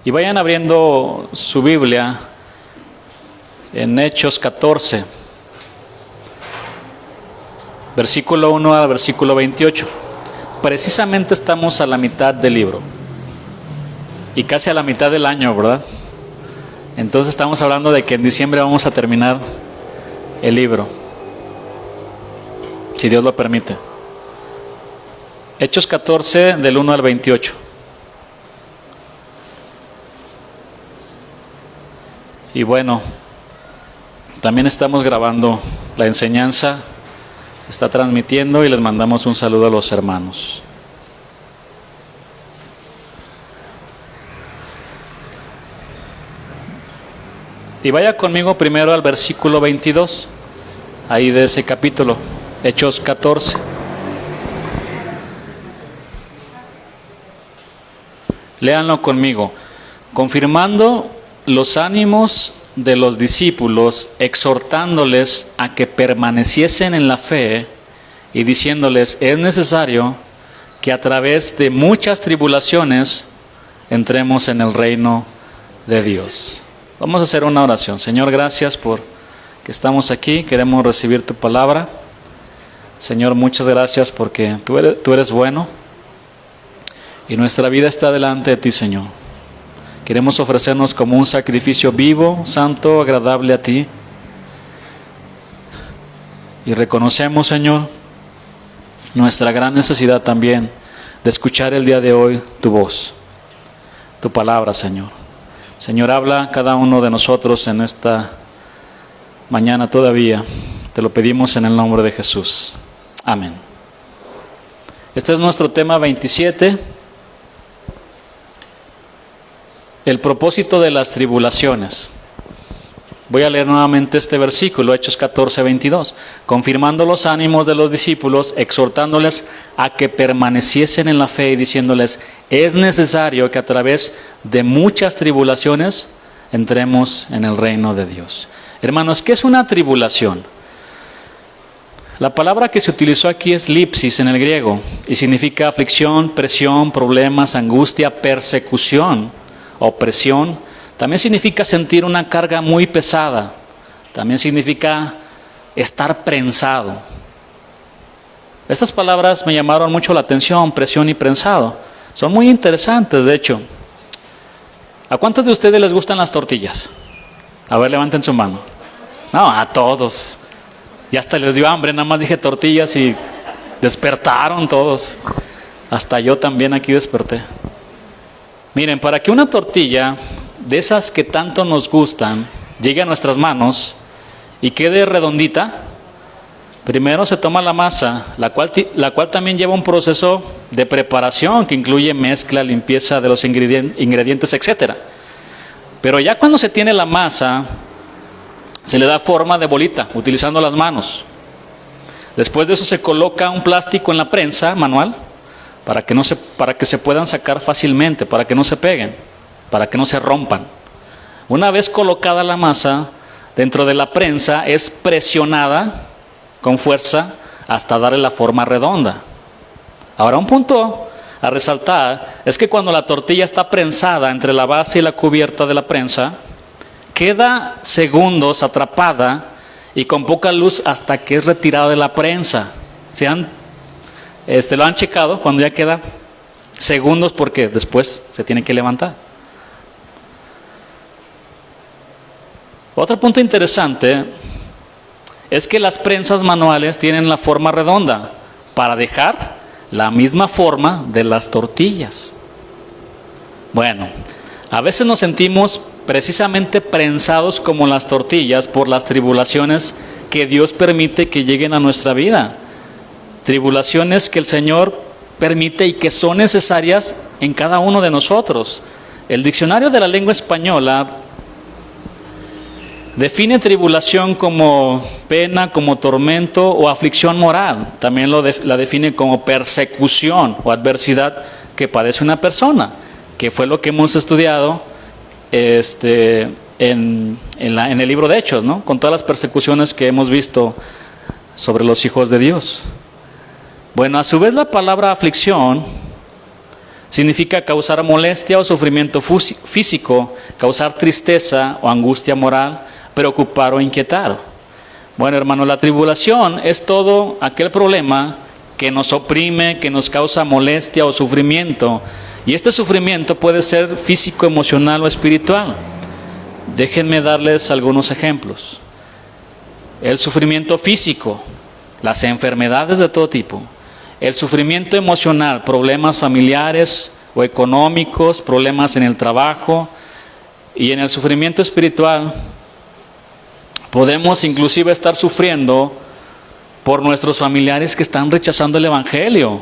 Y vayan abriendo su Biblia en Hechos 14, versículo 1 al versículo 28. Precisamente estamos a la mitad del libro y casi a la mitad del año, ¿verdad? Entonces estamos hablando de que en diciembre vamos a terminar el libro, si Dios lo permite. Hechos 14 del 1 al 28. Y bueno, también estamos grabando la enseñanza, se está transmitiendo y les mandamos un saludo a los hermanos. Y vaya conmigo primero al versículo 22, ahí de ese capítulo, Hechos 14. Léanlo conmigo. Confirmando los ánimos de los discípulos, exhortándoles a que permaneciesen en la fe y diciéndoles: es necesario que a través de muchas tribulaciones entremos en el reino de Dios. Vamos a hacer una oración. Señor, gracias por que estamos aquí, queremos recibir tu palabra. Señor, muchas gracias porque tú eres bueno y nuestra vida está delante de ti, Señor. Queremos ofrecernos como un sacrificio vivo, santo, agradable a ti. Y reconocemos, Señor, nuestra gran necesidad también de escuchar el día de hoy tu voz, tu palabra, Señor. Señor, habla a cada uno de nosotros en esta mañana todavía. Te lo pedimos en el nombre de Jesús. Amén. Este es nuestro tema 27. El propósito de las tribulaciones. Voy a leer nuevamente este versículo, Hechos 14, 22. Confirmando los ánimos de los discípulos, exhortándoles a que permaneciesen en la fe y diciéndoles: es necesario que a través de muchas tribulaciones entremos en el reino de Dios. Hermanos, ¿qué es una tribulación? La palabra que se utilizó aquí es lipsis en el griego y significa aflicción, presión, problemas, angustia, persecución, opresión. También significa sentir una carga muy pesada. También significa estar prensado. Estas palabras me llamaron mucho la atención, presión y prensado. Son muy interesantes, de hecho. ¿A cuántos de ustedes les gustan las tortillas? A ver, levanten su mano. No, a todos. Y hasta les dio hambre, nada más dije tortillas y despertaron todos. Hasta yo también aquí desperté. Miren, para que una tortilla de esas que tanto nos gustan llegue a nuestras manos y quede redondita, primero se toma la masa, la cual también lleva un proceso de preparación que incluye mezcla, limpieza de los ingredientes, etc. Pero ya cuando se tiene la masa, se le da forma de bolita utilizando las manos. Después de eso se coloca un plástico en la prensa manual para que se puedan sacar fácilmente, para que no se peguen, para que no se rompan. Una vez colocada la masa dentro de la prensa, es presionada con fuerza hasta darle la forma redonda. Ahora, un punto a resaltar es que cuando la tortilla está prensada entre la base y la cubierta de la prensa, queda segundos atrapada y con poca luz hasta que es retirada de la prensa. Lo han checado cuando ya queda segundos porque después se tiene que levantar. Otro punto interesante es que las prensas manuales tienen la forma redonda para dejar la misma forma de las tortillas. Bueno, a veces nos sentimos precisamente prensados como las tortillas por las tribulaciones que Dios permite que lleguen a nuestra vida. Tribulaciones que el Señor permite y que son necesarias en cada uno de nosotros. El diccionario de la lengua española define tribulación como pena, como tormento o aflicción moral. También la define como persecución o adversidad que padece una persona, que fue lo que hemos estudiado en el libro de Hechos, ¿no? Con todas las persecuciones que hemos visto sobre los hijos de Dios. Bueno, a su vez la palabra aflicción Significa causar molestia o sufrimiento físico, causar tristeza o angustia moral, preocupar o inquietar. Bueno, hermano, la tribulación es todo aquel problema que nos oprime, que nos causa molestia o sufrimiento. Y este sufrimiento puede ser físico, emocional o espiritual. Déjenme darles algunos ejemplos. El sufrimiento físico, las enfermedades de todo tipo. El sufrimiento emocional, problemas familiares o económicos, problemas en el trabajo. Y en el sufrimiento espiritual, podemos inclusive estar sufriendo por nuestros familiares que están rechazando el Evangelio.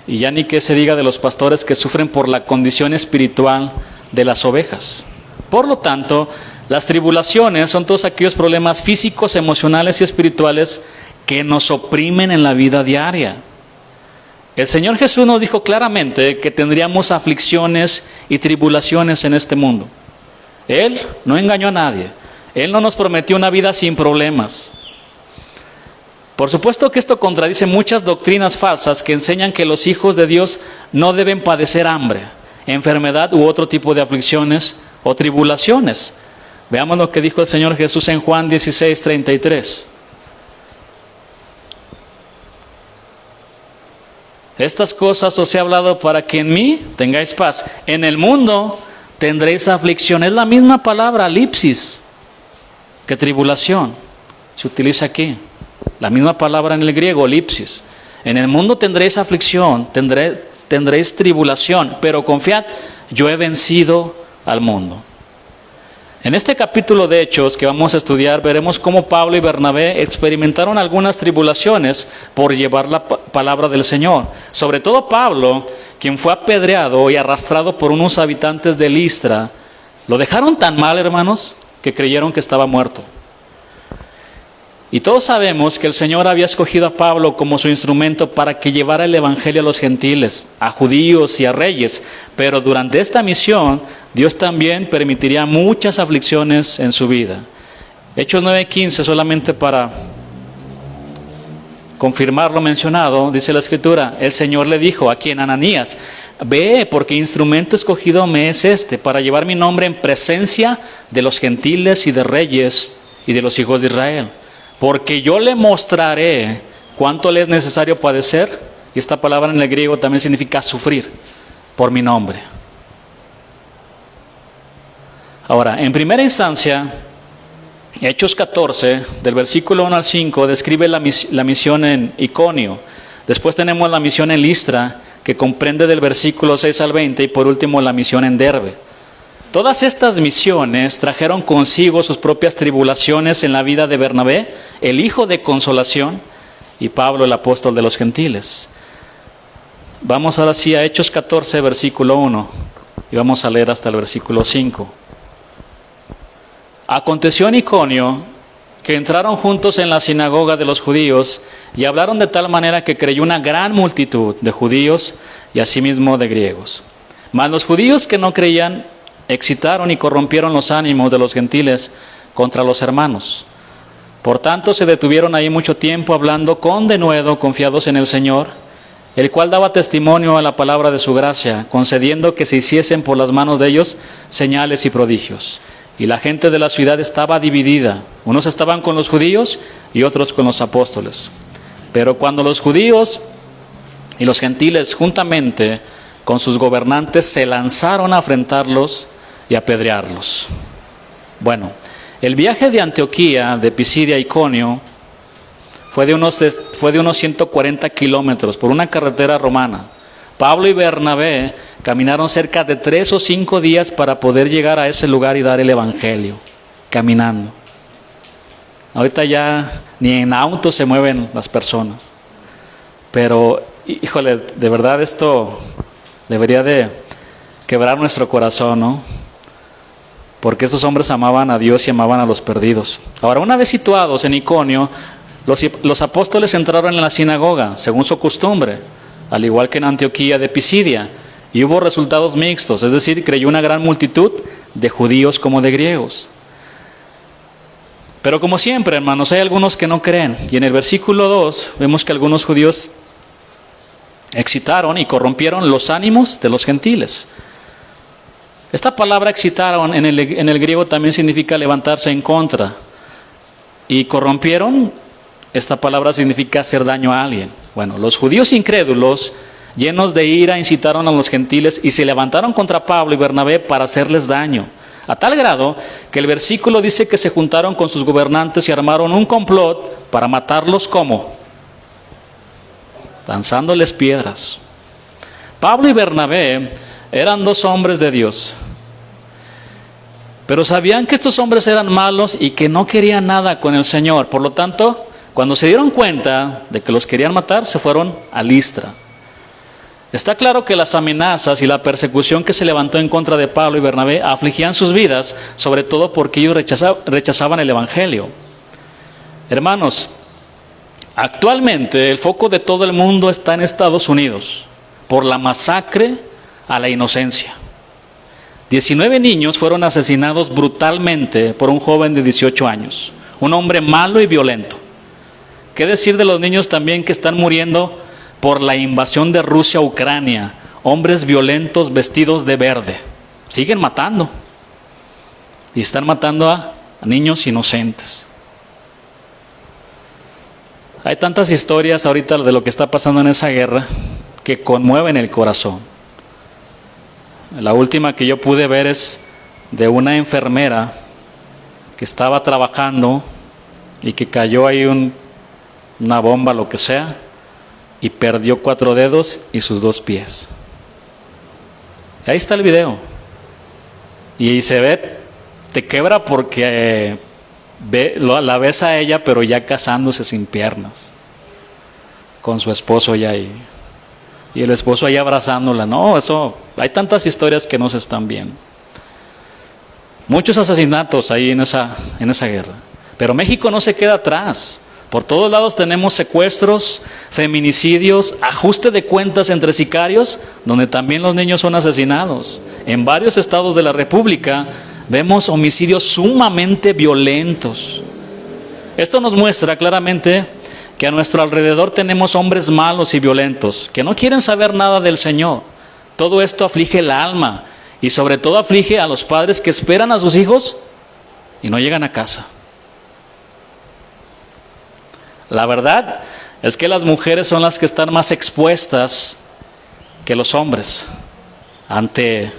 Y ya ni qué se diga de los pastores que sufren por la condición espiritual de las ovejas. Por lo tanto, las tribulaciones son todos aquellos problemas físicos, emocionales y espirituales que nos oprimen en la vida diaria. El Señor Jesús nos dijo claramente que tendríamos aflicciones y tribulaciones en este mundo. Él no engañó a nadie. Él no nos prometió una vida sin problemas. Por supuesto que esto contradice muchas doctrinas falsas que enseñan que los hijos de Dios no deben padecer hambre, enfermedad u otro tipo de aflicciones o tribulaciones. Veamos lo que dijo el Señor Jesús en Juan 16:33. Estas cosas os he hablado para que en mí tengáis paz. En el mundo tendréis aflicción. Es la misma palabra, lipsis, que tribulación. Se utiliza aquí. La misma palabra en el griego, lipsis. En el mundo tendréis aflicción, tendréis tribulación, pero confiad, yo he vencido al mundo. En este capítulo de Hechos que vamos a estudiar, veremos cómo Pablo y Bernabé experimentaron algunas tribulaciones por llevar la palabra del Señor. Sobre todo Pablo, quien fue apedreado y arrastrado por unos habitantes de Listra, lo dejaron tan mal, hermanos, que creyeron que estaba muerto. Y todos sabemos que el Señor había escogido a Pablo como su instrumento para que llevara el Evangelio a los gentiles, a judíos y a reyes. Pero durante esta misión, Dios también permitiría muchas aflicciones en su vida. Hechos 9:15, solamente para confirmar lo mencionado, dice la Escritura, el Señor le dijo a quien Ananías, ve, porque instrumento escogido me es este, para llevar mi nombre en presencia de los gentiles y de reyes y de los hijos de Israel. Porque yo le mostraré cuánto le es necesario padecer, y esta palabra en el griego también significa sufrir por mi nombre. Ahora, en primera instancia, Hechos 14, del versículo 1 al 5, describe la misión en Iconio. Después tenemos la misión en Listra, que comprende del versículo 6 al 20, y por último la misión en Derbe. Todas estas misiones trajeron consigo sus propias tribulaciones en la vida de Bernabé, el hijo de consolación, y Pablo, el apóstol de los gentiles. Vamos ahora sí a Hechos 14, versículo 1, y vamos a leer hasta el versículo 5. Aconteció en Iconio que entraron juntos en la sinagoga de los judíos y hablaron de tal manera que creyó una gran multitud de judíos y asimismo de griegos. Mas los judíos que no creían excitaron y corrompieron los ánimos de los gentiles contra los hermanos. Por tanto se detuvieron ahí mucho tiempo hablando con denuedo, confiados en el Señor, el cual daba testimonio a la palabra de su gracia, concediendo que se hiciesen por las manos de ellos señales y prodigios. Y la gente de la ciudad estaba dividida. Unos estaban con los judíos y otros con los apóstoles. Pero cuando los judíos y los gentiles juntamente con sus gobernantes se lanzaron a afrentarlos y apedrearlos. Bueno, el viaje de Antioquía, de Pisidia a Iconio, fue de unos 140 kilómetros por una carretera romana. Pablo y Bernabé caminaron cerca de 3 o 5 días para poder llegar a ese lugar y dar el Evangelio, caminando. Ahorita ya ni en auto se mueven las personas. Pero, híjole, de verdad esto debería de quebrar nuestro corazón, ¿no? Porque esos hombres amaban a Dios y amaban a los perdidos. Ahora, una vez situados en Iconio, los apóstoles entraron en la sinagoga, según su costumbre, al igual que en Antioquía de Pisidia, y hubo resultados mixtos, es decir, creyó una gran multitud de judíos como de griegos. Pero como siempre, hermanos, hay algunos que no creen, y en el versículo 2 vemos que algunos judíos Excitaron y corrompieron los ánimos de los gentiles. Esta palabra excitaron en el griego también significa levantarse en contra. Y corrompieron, esta palabra significa hacer daño a alguien. Bueno, los judíos incrédulos, llenos de ira, incitaron a los gentiles y se levantaron contra Pablo y Bernabé para hacerles daño. A tal grado que el versículo dice que se juntaron con sus gobernantes y armaron un complot para matarlos. ¿Cómo? Lanzándoles piedras. Pablo y Bernabé eran dos hombres de Dios, pero sabían que estos hombres eran malos y que no querían nada con el Señor. Por lo tanto, cuando se dieron cuenta de que los querían matar, se fueron a Listra. Está claro que las amenazas y la persecución que se levantó en contra de Pablo y Bernabé afligían sus vidas, sobre todo porque ellos rechazaban el Evangelio. Hermanos, actualmente el foco de todo el mundo está en Estados Unidos por la masacre a la inocencia. 19 niños fueron asesinados brutalmente por un joven de 18 años, un hombre malo y violento. ¿Qué decir de los niños también que están muriendo por la invasión de Rusia a Ucrania? Hombres violentos vestidos de verde. Siguen matando. Y están matando a niños inocentes. Hay tantas historias ahorita de lo que está pasando en esa guerra que conmueven el corazón. La última que yo pude ver es de una enfermera que estaba trabajando y que cayó ahí una bomba, lo que sea, y perdió 4 dedos y sus 2 pies. Ahí está el video. Y se ve, te quebra porque la ves a ella, pero ya casándose sin piernas, con su esposo ya ahí. Y el esposo ahí abrazándola. No, eso, hay tantas historias que no se están viendo. Muchos asesinatos ahí en esa guerra. Pero México no se queda atrás. Por todos lados tenemos secuestros, feminicidios, ajuste de cuentas entre sicarios, donde también los niños son asesinados. En varios estados de la República vemos homicidios sumamente violentos. Esto nos muestra claramente que a nuestro alrededor tenemos hombres malos y violentos, que no quieren saber nada del Señor. Todo esto aflige el alma y sobre todo aflige a los padres que esperan a sus hijos y no llegan a casa. La verdad es que las mujeres son las que están más expuestas que los hombres ante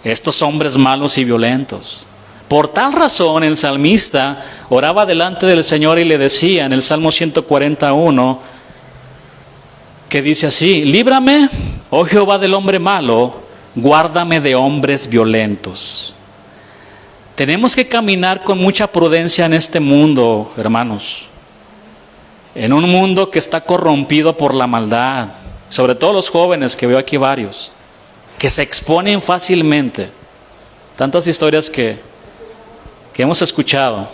estos hombres malos y violentos. Por tal razón el salmista oraba delante del Señor y le decía en el Salmo 141, que dice así: líbrame, oh Jehová, del hombre malo, guárdame de hombres violentos. Tenemos que caminar con mucha prudencia en este mundo, hermanos. En un mundo que está corrompido por la maldad, sobre todo los jóvenes, que veo aquí varios, que se exponen fácilmente. Tantas historias que hemos escuchado.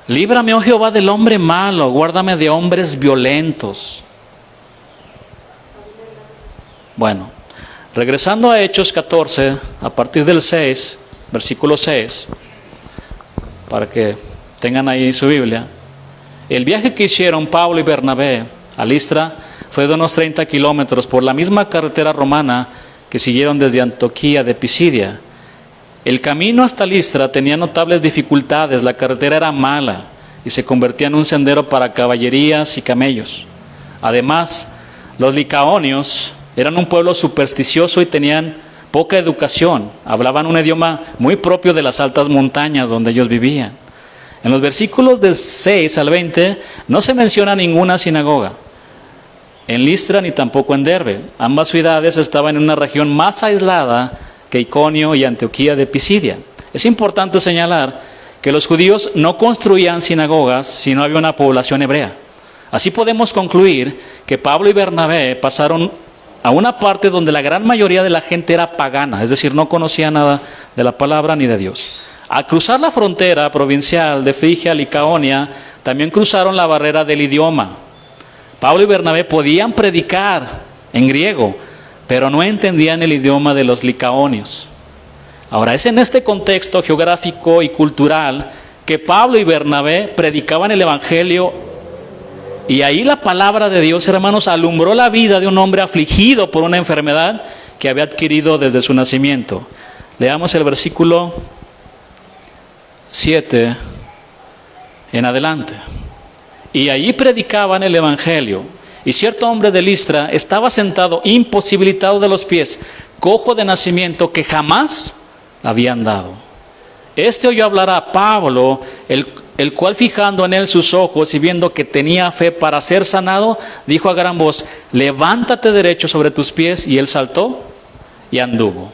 Líbrame, oh Jehová, del hombre malo, guárdame de hombres violentos. Bueno, regresando a Hechos 14, a partir del 6, versículo 6, para que tengan ahí su Biblia. El viaje que hicieron Pablo y Bernabé a Listra fue de unos 30 kilómetros por la misma carretera romana que siguieron desde Antioquía de Pisidia. El camino hasta Listra tenía notables dificultades, la carretera era mala y se convertía en un sendero para caballerías y camellos. Además, los licaonios eran un pueblo supersticioso y tenían poca educación, hablaban un idioma muy propio de las altas montañas donde ellos vivían. En los versículos del 6 al 20 no se menciona ninguna sinagoga en Listra ni tampoco en Derbe. Ambas ciudades estaban en una región más aislada que Iconio y Antioquía de Pisidia. Es importante señalar que los judíos no construían sinagogas si no había una población hebrea. Así podemos concluir que Pablo y Bernabé pasaron a una parte donde la gran mayoría de la gente era pagana, es decir, no conocía nada de la palabra ni de Dios. Al cruzar la frontera provincial de Frigia a Licaonia, también cruzaron la barrera del idioma. Pablo y Bernabé podían predicar en griego, pero no entendían el idioma de los licaonios. Ahora, es en este contexto geográfico y cultural que Pablo y Bernabé predicaban el Evangelio Y ahí la palabra de Dios, hermanos, alumbró la vida de un hombre afligido por una enfermedad que había adquirido desde su nacimiento. Leamos el versículo 7 en adelante. Y allí predicaban el evangelio. Y cierto hombre de Listra estaba sentado imposibilitado de los pies, cojo de nacimiento, que jamás había andado. Este oyó hablar a Pablo, el cual, fijando en él sus ojos y viendo que tenía fe para ser sanado, dijo a gran voz: levántate derecho sobre tus pies. Y él saltó y anduvo.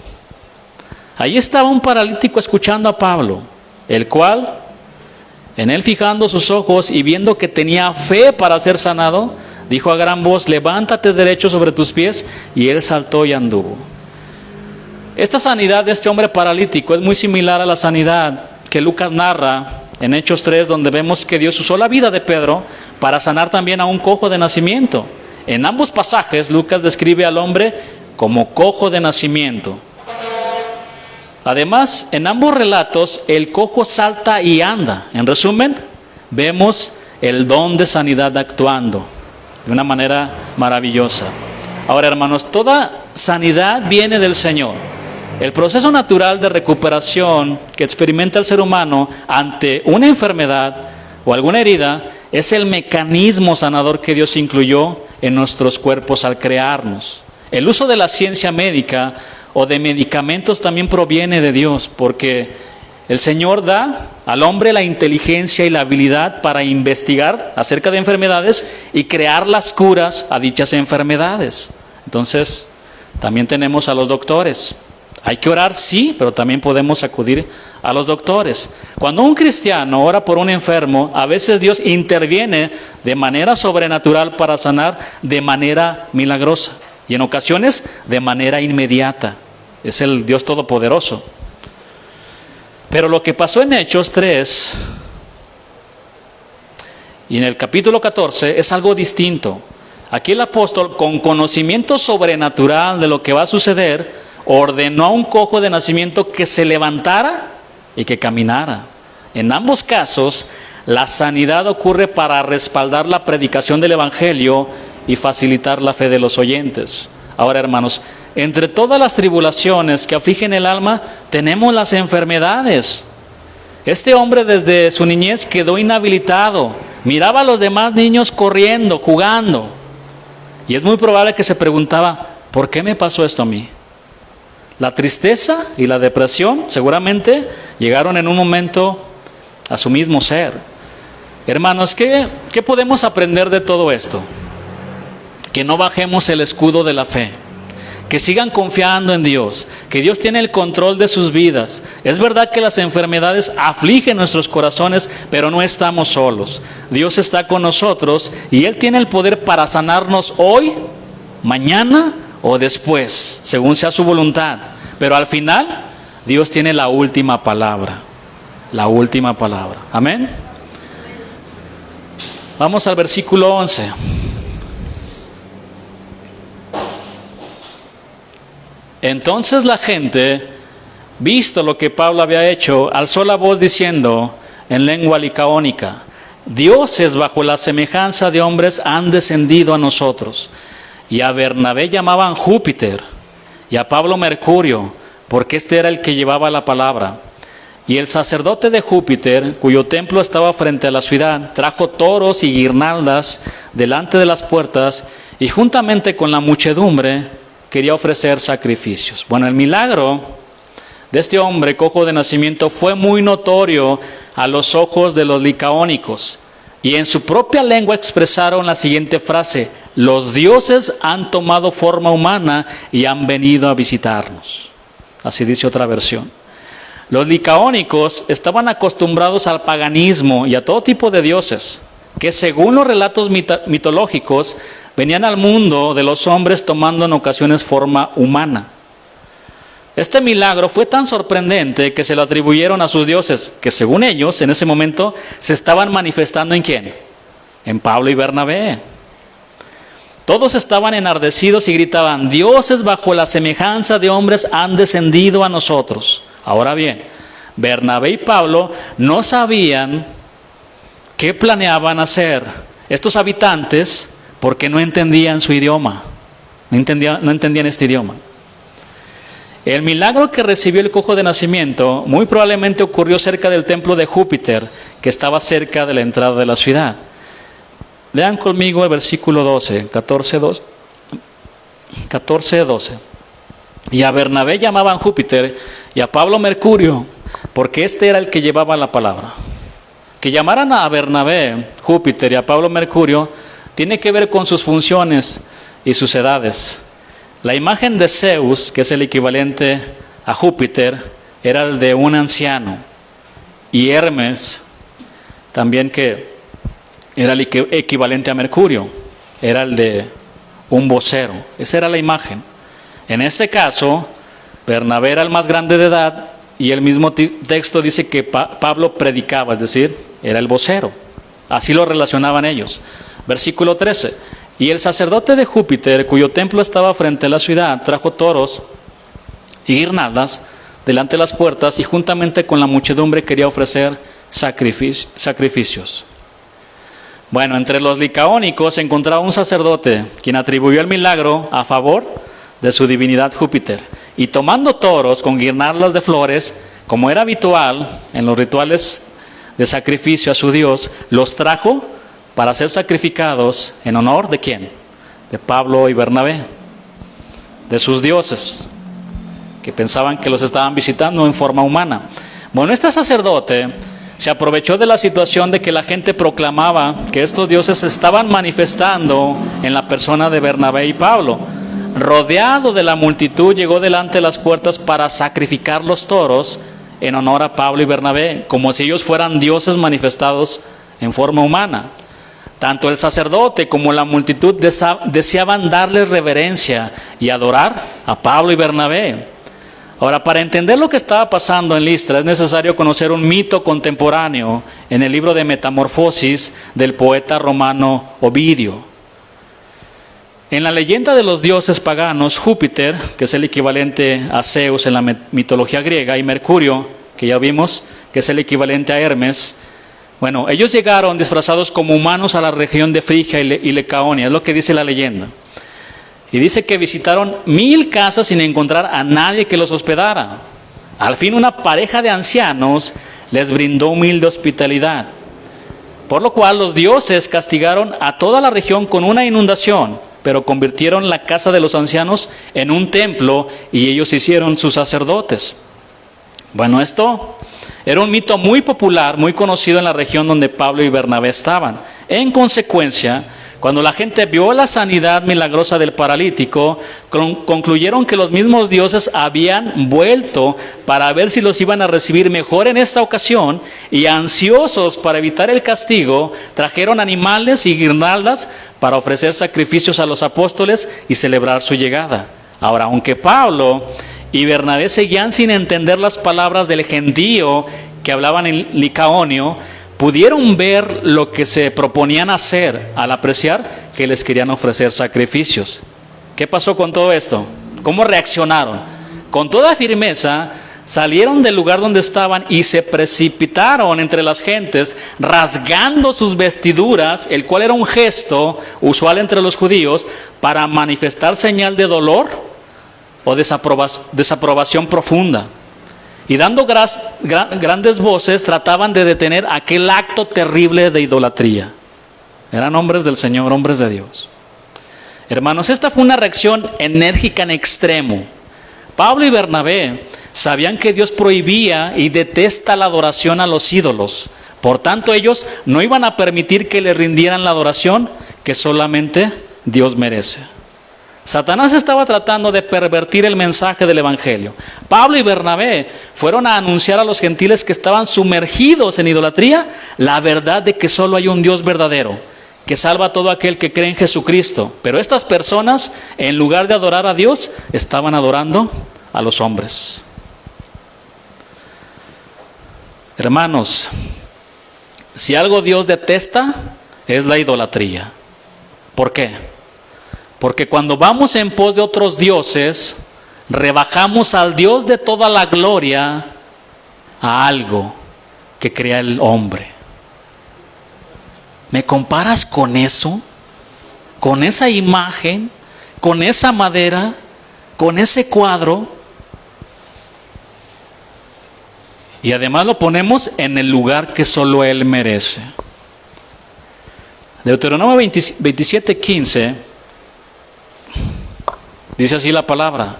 Allí estaba un paralítico escuchando a Pablo, el cual, en él fijando sus ojos y viendo que tenía fe para ser sanado, dijo a gran voz: levántate derecho sobre tus pies. Y él saltó y anduvo. Esta sanidad de este hombre paralítico es muy similar a la sanidad que Lucas narra en Hechos 3, donde vemos que Dios usó la vida de Pedro para sanar también a un cojo de nacimiento. En ambos pasajes, Lucas describe al hombre como cojo de nacimiento. Además, en ambos relatos, el cojo salta y anda. En resumen, vemos el don de sanidad actuando de una manera maravillosa. Ahora, hermanos, toda sanidad viene del Señor. El proceso natural de recuperación que experimenta el ser humano ante una enfermedad o alguna herida es el mecanismo sanador que Dios incluyó en nuestros cuerpos al crearnos. El uso de la ciencia médica o de medicamentos también proviene de Dios, porque el Señor da al hombre la inteligencia y la habilidad para investigar acerca de enfermedades y crear las curas a dichas enfermedades. Entonces, también tenemos a los doctores. Hay que orar, sí, pero también podemos acudir a los doctores. Cuando un cristiano ora por un enfermo, a veces Dios interviene de manera sobrenatural para sanar de manera milagrosa y en ocasiones de manera inmediata. Es el Dios Todopoderoso. Pero lo que pasó en Hechos 3 y en el capítulo 14 es algo distinto. Aquí el apóstol, con conocimiento sobrenatural de lo que va a suceder, ordenó a un cojo de nacimiento que se levantara y que caminara. En ambos casos, la sanidad ocurre para respaldar la predicación del evangelio y facilitar la fe de los oyentes. Ahora, hermanos, entre todas las tribulaciones que afligen el alma, tenemos las enfermedades. Este hombre desde su niñez quedó inhabilitado. Miraba a los demás niños corriendo, jugando. Y es muy probable que se preguntaba: ¿por qué me pasó esto a mí? La tristeza y la depresión seguramente llegaron en un momento a su mismo ser. Hermanos, ¿qué podemos aprender de todo esto? Que no bajemos el escudo de la fe, que sigan confiando en Dios, que Dios tiene el control de sus vidas. Es verdad que las enfermedades afligen nuestros corazones, pero no estamos solos. Dios está con nosotros y Él tiene el poder para sanarnos hoy, mañana o después, según sea su voluntad. Pero al final, Dios tiene la última palabra. La última palabra. Amén. Vamos al versículo 11. Entonces la gente, visto lo que Pablo había hecho, alzó la voz diciendo en lengua licaónica: dioses bajo la semejanza de hombres han descendido a nosotros. Y a Bernabé llamaban Júpiter, y a Pablo Mercurio, porque este era el que llevaba la palabra. Y el sacerdote de Júpiter, cuyo templo estaba frente a la ciudad, trajo toros y guirnaldas delante de las puertas, y juntamente con la muchedumbre quería ofrecer sacrificios. Bueno, el milagro de este hombre cojo de nacimiento fue muy notorio a los ojos de los licaónicos, y en su propia lengua expresaron la siguiente frase: los dioses han tomado forma humana y han venido a visitarnos. Así dice otra versión. Los licaónicos estaban acostumbrados al paganismo y a todo tipo de dioses, que según los relatos mitológicos venían al mundo de los hombres tomando en ocasiones forma humana. Este milagro fue tan sorprendente que se lo atribuyeron a sus dioses, que según ellos en ese momento se estaban manifestando ¿en quién? En Pablo y Bernabé. Todos estaban enardecidos y gritaban: dioses bajo la semejanza de hombres han descendido a nosotros. Ahora bien, Bernabé y Pablo no sabían qué planeaban hacer. estos habitantes porque no entendían su idioma, no entendían este idioma. El milagro que recibió el cojo de nacimiento muy probablemente ocurrió cerca del templo de Júpiter, que estaba cerca de la entrada de la ciudad. Lean conmigo el versículo 12, 14-12. Y a Bernabé llamaban Júpiter y a Pablo Mercurio, porque este era el que llevaba la palabra. Que llamaran a Bernabé Júpiter y a Pablo Mercurio tiene que ver con sus funciones y sus edades. La imagen de Zeus, que es el equivalente a Júpiter, era el de un anciano. Y Hermes, también que era el equivalente a Mercurio, era el de un vocero. Esa era la imagen. En este caso, Bernabé era el más grande de edad y el mismo texto dice que Pablo predicaba, es decir, era el vocero. Así lo relacionaban ellos. Versículo 13. Y el sacerdote de Júpiter, cuyo templo estaba frente a la ciudad, trajo toros y guirnaldas delante de las puertas y juntamente con la muchedumbre quería ofrecer sacrificios. Bueno, entre los licaónicos se encontraba un sacerdote quien atribuyó el milagro a favor de su divinidad Júpiter, y tomando toros con guirnaldas de flores, como era habitual en los rituales de sacrificio a su Dios, los trajo para ser sacrificados en honor ¿de quién? De Pablo y Bernabé, de sus dioses, que pensaban que los estaban visitando en forma humana. Bueno, este sacerdote se aprovechó de la situación de que la gente proclamaba que estos dioses se estaban manifestando en la persona de Bernabé y Pablo. Rodeado de la multitud, llegó delante de las puertas para sacrificar los toros en honor a Pablo y Bernabé, como si ellos fueran dioses manifestados en forma humana. Tanto el sacerdote como la multitud deseaban darles reverencia y adorar a Pablo y Bernabé. Ahora, para entender lo que estaba pasando en Listra, es necesario conocer un mito contemporáneo en el libro de Metamorfosis del poeta romano Ovidio. En la leyenda de los dioses paganos, Júpiter, que es el equivalente a Zeus en la mitología griega, y Mercurio, que ya vimos, que es el equivalente a Hermes, bueno, ellos llegaron disfrazados como humanos a la región de Frigia y Licaonia, es lo que dice la leyenda. Y dice que visitaron 1000 casas sin encontrar a nadie que los hospedara. Al fin una pareja de ancianos les brindó humilde hospitalidad, por lo cual los dioses castigaron a toda la región con una inundación, pero convirtieron la casa de los ancianos en un templo y ellos hicieron sus sacerdotes. Bueno, esto era un mito muy popular, muy conocido en la región donde Pablo y Bernabé estaban. En consecuencia, cuando la gente vio la sanidad milagrosa del paralítico, concluyeron que los mismos dioses habían vuelto para ver si los iban a recibir mejor en esta ocasión, y ansiosos para evitar el castigo, trajeron animales y guirnaldas para ofrecer sacrificios a los apóstoles y celebrar su llegada. Ahora, aunque Pablo y Bernabé seguían sin entender las palabras del gentío que hablaban en Licaonio, pudieron ver lo que se proponían hacer al apreciar que les querían ofrecer sacrificios. ¿Qué pasó con todo esto? ¿Cómo reaccionaron? Con toda firmeza salieron del lugar donde estaban y se precipitaron entre las gentes, rasgando sus vestiduras, el cual era un gesto usual entre los judíos para manifestar señal de dolor o desaprobación profunda. Y dando grandes voces trataban de detener aquel acto terrible de idolatría. Eran hombres del Señor, hombres de Dios. Hermanos, esta fue una reacción enérgica en extremo. Pablo y Bernabé sabían que Dios prohibía y detesta la adoración a los ídolos. Por tanto, ellos no iban a permitir que le rindieran la adoración que solamente Dios merece. Satanás estaba tratando de pervertir el mensaje del Evangelio. Pablo y Bernabé fueron a anunciar a los gentiles que estaban sumergidos en idolatría la verdad de que solo hay un Dios verdadero, que salva a todo aquel que cree en Jesucristo. Pero estas personas, en lugar de adorar a Dios, estaban adorando a los hombres. Hermanos, si algo Dios detesta, es la idolatría. ¿Por qué? Porque cuando vamos en pos de otros dioses, rebajamos al Dios de toda la gloria a algo que crea el hombre. ¿Me comparas con eso? ¿Con esa imagen? ¿Con esa madera? ¿Con ese cuadro? Y además lo ponemos en el lugar que solo Él merece. Deuteronomio 27:15 dice así la palabra: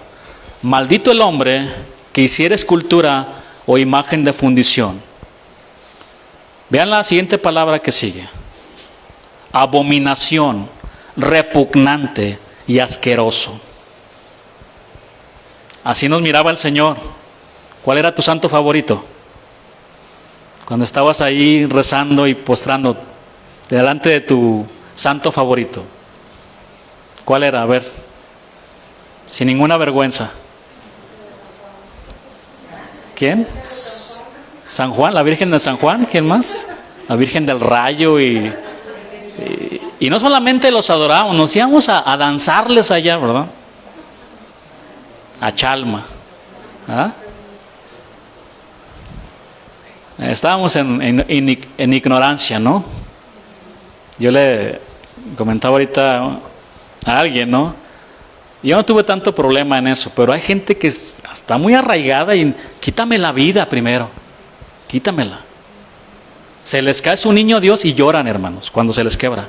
maldito el hombre que hiciera escultura o imagen de fundición. Vean la siguiente palabra que sigue: abominación, repugnante y asqueroso. Así nos miraba el Señor. ¿Cuál era tu santo favorito? Cuando estabas ahí rezando y postrando delante de tu santo favorito, ¿cuál era? A ver, sin ninguna vergüenza. ¿Quién? San Juan, la Virgen de San Juan. ¿Quién más? La Virgen del Rayo. Y no solamente los adorábamos, nos íbamos a danzarles allá, ¿verdad? A Chalma. ¿Ah? Estábamos en ignorancia, ¿no? Yo le comentaba ahorita a alguien, ¿no? Yo no tuve tanto problema en eso, pero hay gente que está muy arraigada y quítame la vida primero, quítamela. Se les cae su niño Dios y lloran, hermanos, cuando se les quebra.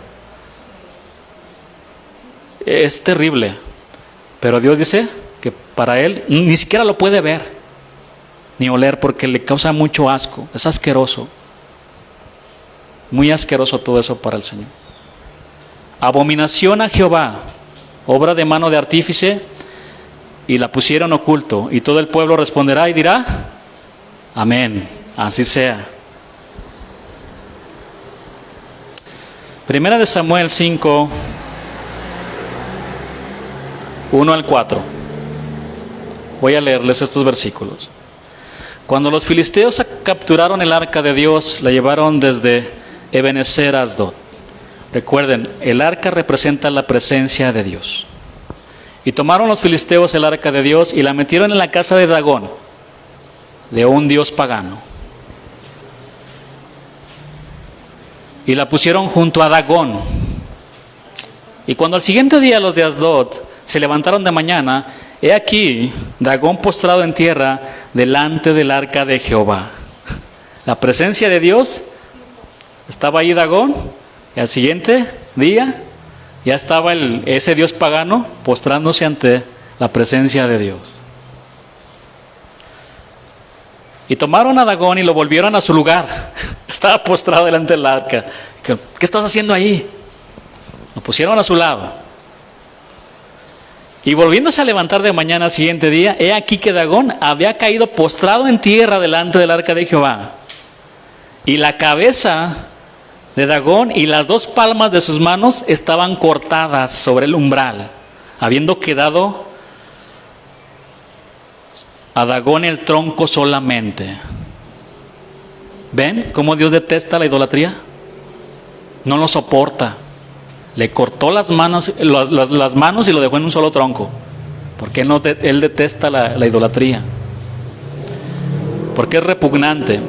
Es terrible, pero Dios dice que para Él ni siquiera lo puede ver ni oler porque le causa mucho asco, es asqueroso. Muy asqueroso todo eso para el Señor. Abominación a Jehová, obra de mano de artífice, y la pusieron oculto. Y todo el pueblo responderá y dirá: amén, así sea. Primera de Samuel 5, 1 al 4. Voy a leerles estos versículos. Cuando los filisteos capturaron el arca de Dios, la llevaron desde Ebenezer a Asdod. Recuerden, el arca representa la presencia de Dios. Y tomaron los filisteos el arca de Dios y la metieron en la casa de Dagón, de un dios pagano. Y la pusieron junto a Dagón. Y cuando al siguiente día los de Asdod se levantaron de mañana, he aquí Dagón postrado en tierra delante del arca de Jehová. La presencia de Dios, estaba ahí Dagón, y al siguiente día ya estaba ese dios pagano postrándose ante la presencia de Dios. Y tomaron a Dagón y lo volvieron a su lugar. Estaba postrado delante del arca. ¿Qué estás haciendo ahí? Lo pusieron a su lado. Y volviéndose a levantar de mañana al siguiente día, he aquí que Dagón había caído postrado en tierra delante del arca de Jehová. Y la cabeza de Dagón y las dos palmas de sus manos estaban cortadas sobre el umbral, habiendo quedado a Dagón el tronco solamente. ¿Ven cómo Dios detesta la idolatría? No lo soporta. Le cortó las manos y lo dejó en un solo tronco, porque él detesta la idolatría, porque es repugnante.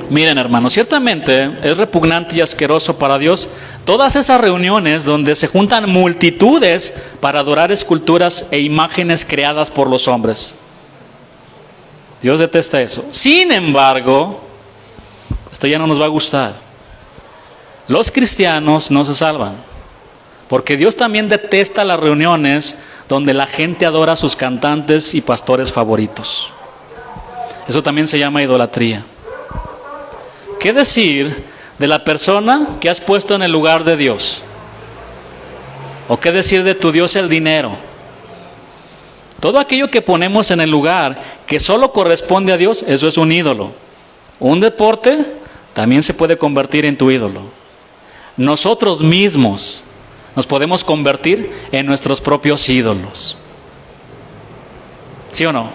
Miren, hermanos, ciertamente es repugnante y asqueroso para Dios todas esas reuniones donde se juntan multitudes para adorar esculturas e imágenes creadas por los hombres. Dios detesta eso. Sin embargo, esto ya no nos va a gustar. Los cristianos no se salvan, porque Dios también detesta las reuniones donde la gente adora a sus cantantes y pastores favoritos. Eso también se llama idolatría. ¿Qué decir de la persona que has puesto en el lugar de Dios? ¿O qué decir de tu Dios el dinero? Todo aquello que ponemos en el lugar que solo corresponde a Dios, eso es un ídolo. Un deporte también se puede convertir en tu ídolo. Nosotros mismos nos podemos convertir en nuestros propios ídolos. ¿Sí o no?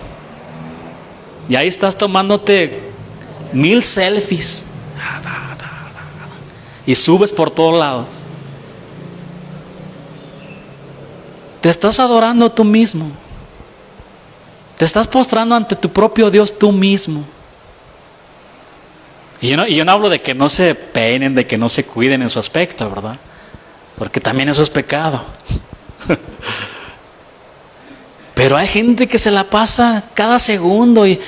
Y ahí estás tomándote 1000 selfies y subes por todos lados. Te estás adorando tú mismo. Te estás postrando ante tu propio Dios tú mismo. Y yo no hablo de que no se peinen, de que no se cuiden en su aspecto, ¿verdad? Porque también eso es pecado. Pero hay gente que se la pasa cada segundo y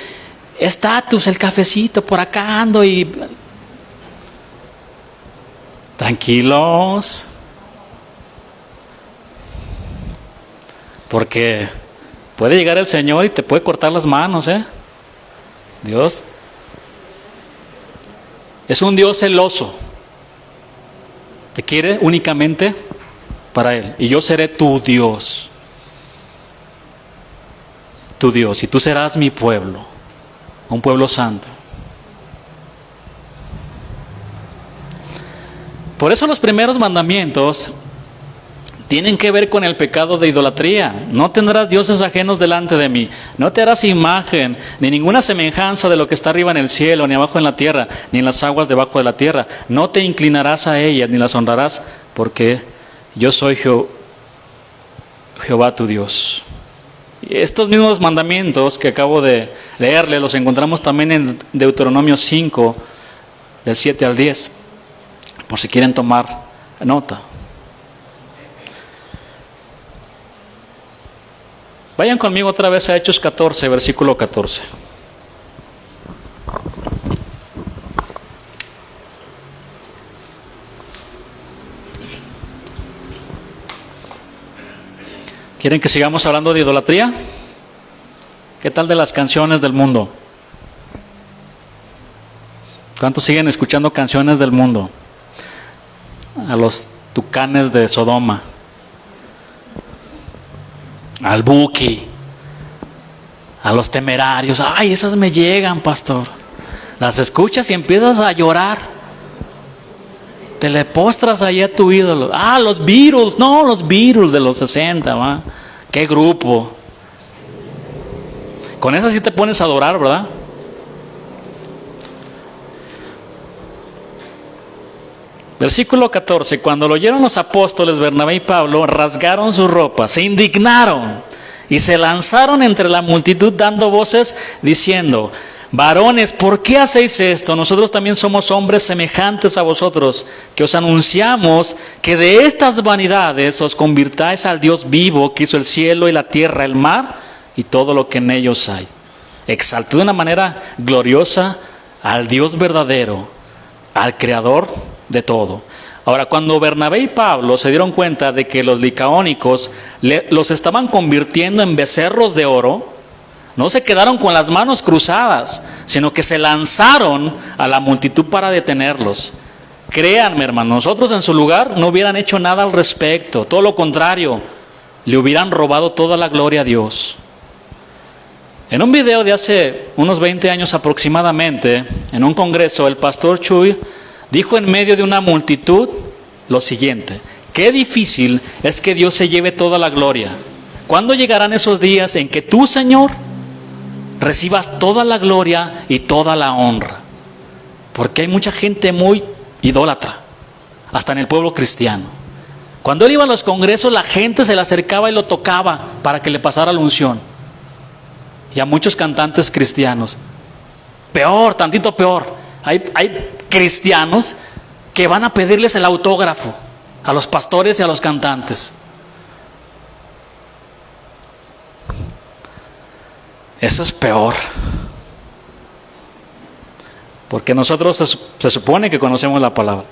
estatus, el cafecito, por acá ando y... Tranquilos. Porque puede llegar el Señor y te puede cortar las manos, ¿eh? Dios es un Dios celoso. Te quiere únicamente para Él. Y yo seré tu Dios. Tu Dios. Y tú serás mi pueblo. Un pueblo santo. Por eso los primeros mandamientos tienen que ver con el pecado de idolatría. No tendrás dioses ajenos delante de mí. No te harás imagen, ni ninguna semejanza de lo que está arriba en el cielo, ni abajo en la tierra, ni en las aguas debajo de la tierra. No te inclinarás a ellas, ni las honrarás, porque yo soy Jehová tu Dios. Y estos mismos mandamientos que acabo de leerle, los encontramos también en Deuteronomio 5, del 7 al 10, por si quieren tomar nota. Vayan conmigo otra vez a Hechos 14, versículo 14. ¿Quieren que sigamos hablando de idolatría? ¿Qué tal de las canciones del mundo? ¿Cuántos siguen escuchando canciones del mundo? A los tucanes de Sodoma, al Buki, a los Temerarios. Ay, esas me llegan, pastor. Las escuchas y empiezas a llorar. Te le postras ahí a tu ídolo. Ah, los Beatles. No, los Beatles de los 60, ¿va? Qué grupo. Con esas sí te pones a adorar, ¿verdad? Versículo 14, cuando lo oyeron los apóstoles Bernabé y Pablo, rasgaron sus ropas, se indignaron y se lanzaron entre la multitud dando voces diciendo: varones, ¿por qué hacéis esto? Nosotros también somos hombres semejantes a vosotros, que os anunciamos que de estas vanidades os convirtáis al Dios vivo, que hizo el cielo y la tierra, el mar y todo lo que en ellos hay. Exaltó de una manera gloriosa al Dios verdadero, al Creador de todo. Ahora, cuando Bernabé y Pablo se dieron cuenta de que los licaónicos los estaban convirtiendo en becerros de oro, no se quedaron con las manos cruzadas, sino que se lanzaron a la multitud para detenerlos. Créanme, hermanos, nosotros en su lugar no hubieran hecho nada al respecto, todo lo contrario, le hubieran robado toda la gloria a Dios. En un video de hace unos 20 años aproximadamente, en un congreso, el pastor Chuy dijo en medio de una multitud lo siguiente: qué difícil es que Dios se lleve toda la gloria. ¿Cuándo llegarán esos días en que tú, Señor, recibas toda la gloria y toda la honra? Porque hay mucha gente muy idólatra, hasta en el pueblo cristiano. Cuando él iba a los congresos, la gente se le acercaba y lo tocaba para que le pasara la unción. Y a muchos cantantes cristianos, peor, tantito peor, hay cristianos que van a pedirles el autógrafo a los pastores y a los cantantes. Eso es peor. Porque nosotros se supone que conocemos la palabra.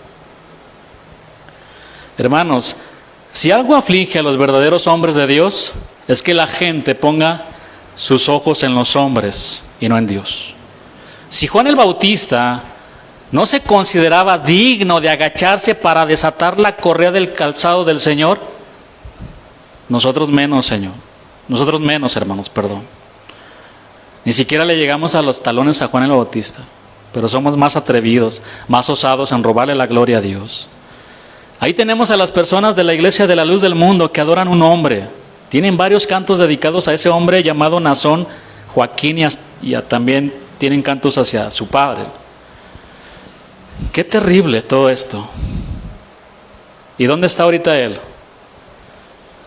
Hermanos, si algo aflige a los verdaderos hombres de Dios, es que la gente ponga sus ojos en los hombres y no en Dios. Si Juan el Bautista no se consideraba digno de agacharse para desatar la correa del calzado del Señor, nosotros menos, Señor. Nosotros menos, hermanos, perdón. Ni siquiera le llegamos a los talones a Juan el Bautista, pero somos más atrevidos, más osados en robarle la gloria a Dios. Ahí tenemos a las personas de la Iglesia de la Luz del Mundo que adoran un hombre. Tienen varios cantos dedicados a ese hombre llamado Nazón, Joaquín, y también tienen cantos hacia su padre. Qué terrible todo esto. ¿Y dónde está ahorita él?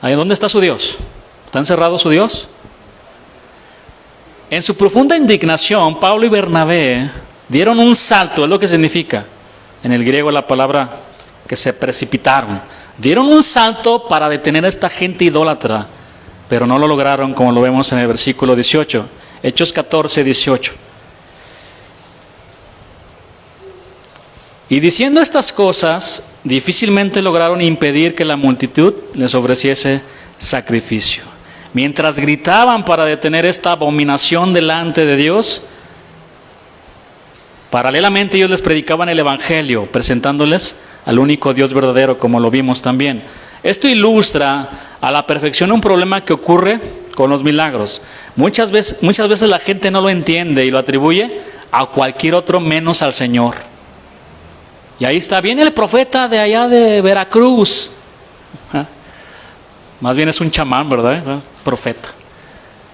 ¿Ahí dónde está su Dios? ¿Está encerrado su Dios? En su profunda indignación, Pablo y Bernabé Dieron un salto, es lo que significa en el griego la palabra que se precipitaron. Dieron un salto para detener a esta gente idólatra, pero no lo lograron, como lo vemos en el versículo 18. Hechos 14, 18. Y diciendo estas cosas, difícilmente lograron impedir que la multitud les ofreciese sacrificio. Mientras gritaban para detener esta abominación delante de Dios, paralelamente ellos les predicaban el Evangelio, presentándoles al único Dios verdadero, como lo vimos también. Esto ilustra a la perfección un problema que ocurre con los milagros. Muchas veces la gente no lo entiende y lo atribuye a cualquier otro menos al Señor. Y ahí está, viene el profeta de allá de Veracruz. Más bien es un chamán, ¿verdad? Profeta.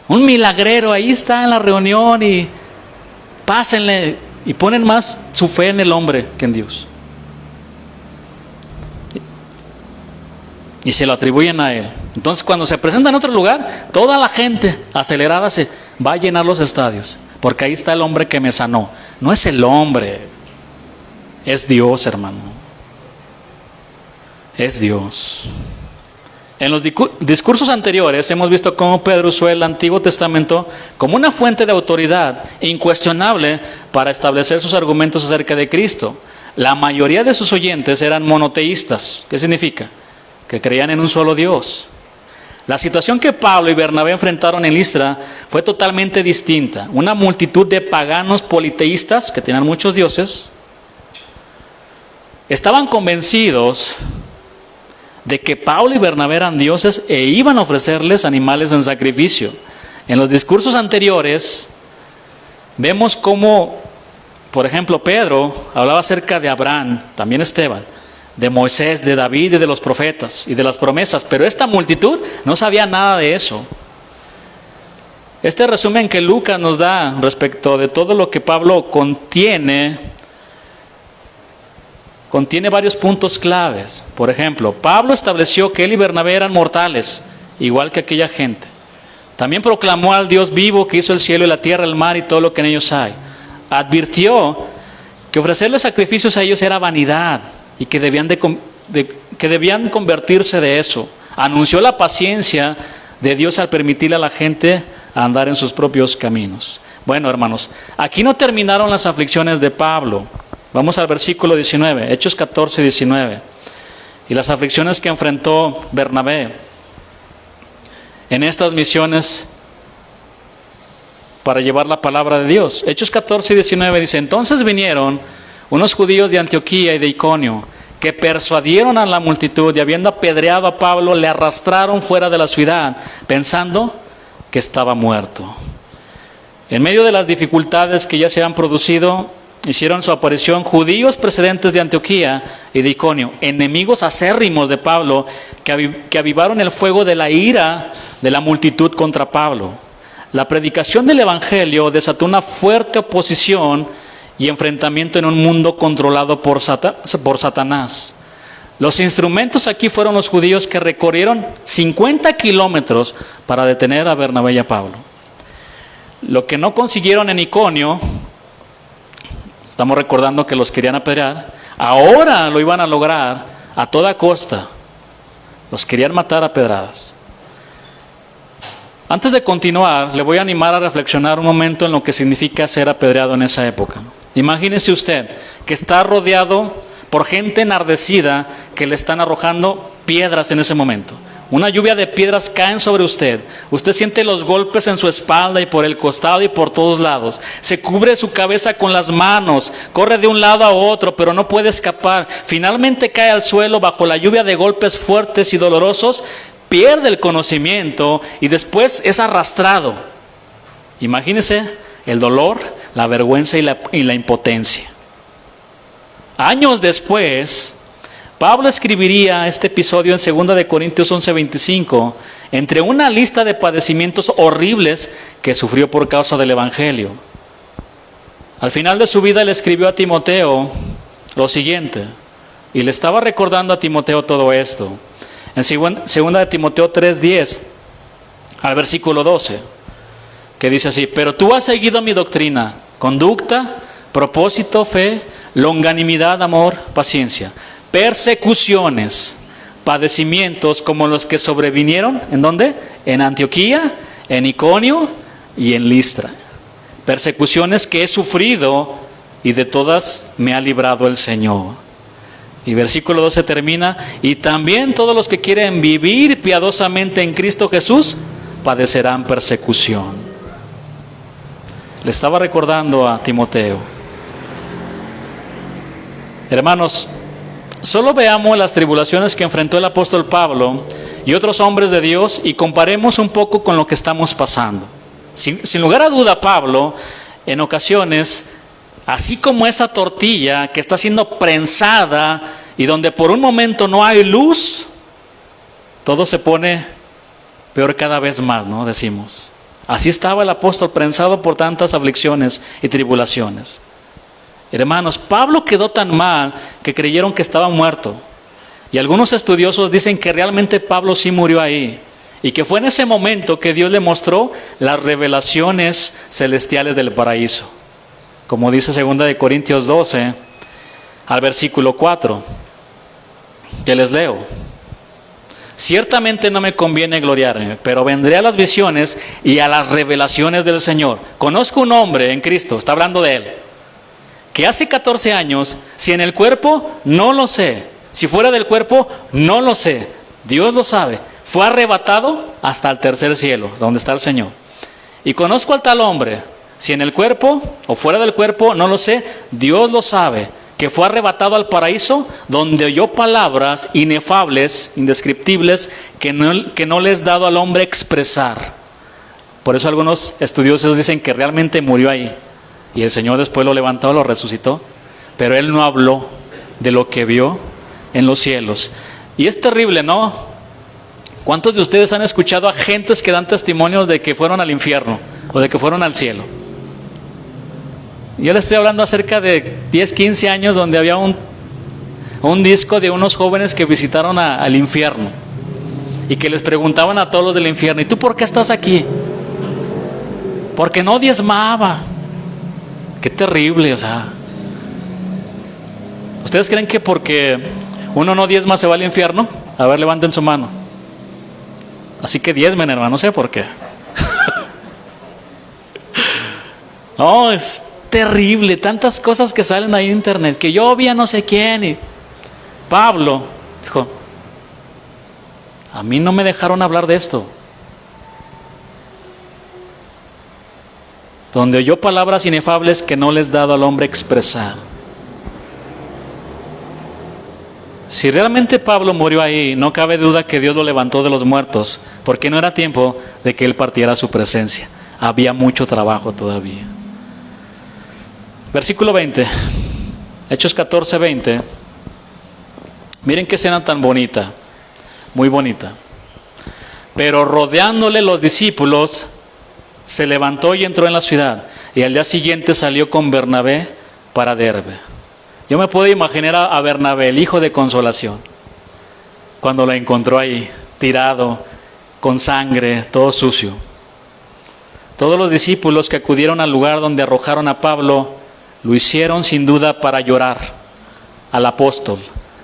Un milagrero, ahí está en la reunión y pásenle. Y ponen más su fe en el hombre que en Dios. Y se lo atribuyen a él. Entonces cuando se presenta en otro lugar, toda la gente acelerada se va a llenar los estadios. Porque ahí está el hombre que me sanó. No es el hombre, es Dios, hermano. Es Dios. En los discursos anteriores hemos visto cómo Pedro usó el Antiguo Testamento como una fuente de autoridad incuestionable para establecer sus argumentos acerca de Cristo. La mayoría de sus oyentes eran monoteístas. ¿Qué significa? Que creían en un solo Dios. La situación que Pablo y Bernabé enfrentaron en Listra fue totalmente distinta. Una multitud de paganos politeístas, que tenían muchos dioses, estaban convencidos de que Pablo y Bernabé eran dioses e iban a ofrecerles animales en sacrificio. En los discursos anteriores vemos cómo, por ejemplo, Pedro hablaba acerca de Abraham, también Esteban, de Moisés, de David y de los profetas y de las promesas, pero esta multitud no sabía nada de eso. Este resumen que Lucas nos da respecto de todo lo que Pablo contiene varios puntos claves. Por ejemplo, Pablo estableció que él y Bernabé eran mortales, igual que aquella gente. También proclamó al Dios vivo que hizo el cielo y la tierra, el mar y todo lo que en ellos hay. Advirtió que ofrecerles sacrificios a ellos era vanidad y que debían convertirse de eso. Anunció la paciencia de Dios al permitirle a la gente andar en sus propios caminos. Bueno, hermanos, aquí no terminaron las aflicciones de Pablo. Vamos al versículo 19, Hechos 14, 19. Y las aflicciones que enfrentó Bernabé en estas misiones para llevar la palabra de Dios. Hechos 14, 19 dice: entonces vinieron unos judíos de Antioquía y de Iconio, que persuadieron a la multitud y habiendo apedreado a Pablo, le arrastraron fuera de la ciudad, pensando que estaba muerto. En medio de las dificultades que ya se han producido, hicieron su aparición judíos procedentes de Antioquía y de Iconio, enemigos acérrimos de Pablo, que avivaron el fuego de la ira de la multitud contra Pablo. La predicación del Evangelio desató una fuerte oposición y enfrentamiento en un mundo controlado por Satanás. Los instrumentos aquí fueron los judíos que recorrieron 50 kilómetros para detener a Bernabé y a Pablo. Lo que no consiguieron en Iconio, estamos recordando que los querían apedrear, ahora lo iban a lograr a toda costa. Los querían matar a pedradas. Antes de continuar, le voy a animar a reflexionar un momento en lo que significa ser apedreado en esa época. Imagínese usted que está rodeado por gente enardecida que le están arrojando piedras en ese momento. Una lluvia de piedras caen sobre usted. Usted siente los golpes en su espalda y por el costado y por todos lados. Se cubre su cabeza con las manos, corre de un lado a otro, pero no puede escapar. Finalmente cae al suelo bajo la lluvia de golpes fuertes y dolorosos, pierde el conocimiento y después es arrastrado. Imagínese el dolor, la vergüenza y la impotencia. Años después, Pablo escribiría este episodio en 2 Corintios 11:25, entre una lista de padecimientos horribles que sufrió por causa del Evangelio. Al final de su vida le escribió a Timoteo lo siguiente, y le estaba recordando a Timoteo todo esto. En 2 Timoteo 3:10, al versículo 12, que dice así: pero tú has seguido mi doctrina, conducta, propósito, fe, longanimidad, amor, paciencia. Persecuciones, padecimientos como los que sobrevinieron, ¿en dónde? En Antioquía, en Iconio y en Listra. Persecuciones que he sufrido y de todas me ha librado el Señor. Y versículo 12 termina, y también todos los que quieren vivir piadosamente en Cristo Jesús padecerán persecución. Le estaba recordando a Timoteo. Hermanos, solo veamos las tribulaciones que enfrentó el apóstol Pablo y otros hombres de Dios y comparemos un poco con lo que estamos pasando. Sin lugar a duda, Pablo, en ocasiones, así como esa tortilla que está siendo prensada y donde por un momento no hay luz, todo se pone peor cada vez más, ¿no? Decimos. Así estaba el apóstol prensado por tantas aflicciones y tribulaciones. Hermanos, Pablo quedó tan mal que creyeron que estaba muerto. Y algunos estudiosos dicen que realmente Pablo sí murió ahí. Y que fue en ese momento que Dios le mostró las revelaciones celestiales del paraíso. Como dice 2 Corintios 12, al versículo 4, que les leo. Ciertamente no me conviene gloriarme, pero vendré a las visiones y a las revelaciones del Señor. Conozco un hombre en Cristo, está hablando de él, que hace 14 años, si en el cuerpo, no lo sé. Si fuera del cuerpo, no lo sé. Dios lo sabe. Fue arrebatado hasta el tercer cielo, donde está el Señor. Y conozco al tal hombre, si en el cuerpo o fuera del cuerpo, no lo sé. Dios lo sabe, que fue arrebatado al paraíso, donde oyó palabras inefables, indescriptibles, que no le es dado al hombre expresar. Por eso algunos estudiosos dicen que realmente murió ahí. Y el Señor después lo levantó, lo resucitó. Pero él no habló de lo que vio en los cielos. Y es terrible, ¿no? ¿Cuántos de ustedes han escuchado a gentes que dan testimonios de que fueron al infierno o de que fueron al cielo? Yo les estoy hablando acerca de 10, 15 años donde había un disco de unos jóvenes que visitaron al infierno y que les preguntaban a todos los del infierno, ¿y tú por qué estás aquí? Porque no diezmaba. Qué terrible, o sea. ¿Ustedes creen que porque uno no diezma se va al infierno? A ver, levanten su mano. Así que diezmen, hermano, no sé por qué. No, es terrible, tantas cosas que salen ahí en internet, que yo vi a no sé quién. Y Pablo dijo, a mí no me dejaron hablar de esto. Donde oyó palabras inefables que no les dado al hombre expresar. Si realmente Pablo murió ahí, no cabe duda que Dios lo levantó de los muertos, porque no era tiempo de que él partiera a su presencia. Había mucho trabajo todavía. Versículo 20, Hechos 14, 20. Miren qué escena tan bonita, muy bonita. Pero rodeándole los discípulos, se levantó y entró en la ciudad, y al día siguiente salió con Bernabé para Derbe. Yo me puedo imaginar a Bernabé, el hijo de consolación, cuando lo encontró ahí, tirado, con sangre, todo sucio. Todos los discípulos que acudieron al lugar donde arrojaron a Pablo, lo hicieron sin duda para llorar al apóstol,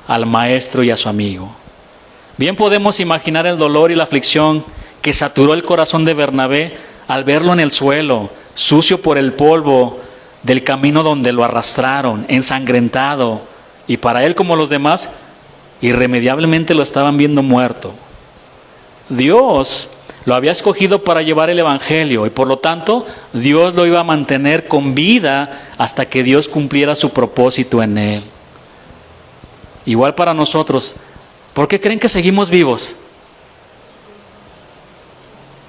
al maestro y a su amigo. Bien podemos imaginar el dolor y la aflicción que saturó el corazón de Bernabé al verlo en el suelo, sucio por el polvo del camino donde lo arrastraron, ensangrentado, y para él como los demás, irremediablemente lo estaban viendo muerto. Dios lo había escogido para llevar el evangelio y por lo tanto Dios lo iba a mantener con vida hasta que Dios cumpliera su propósito en él. Igual para nosotros, ¿por qué creen que seguimos vivos?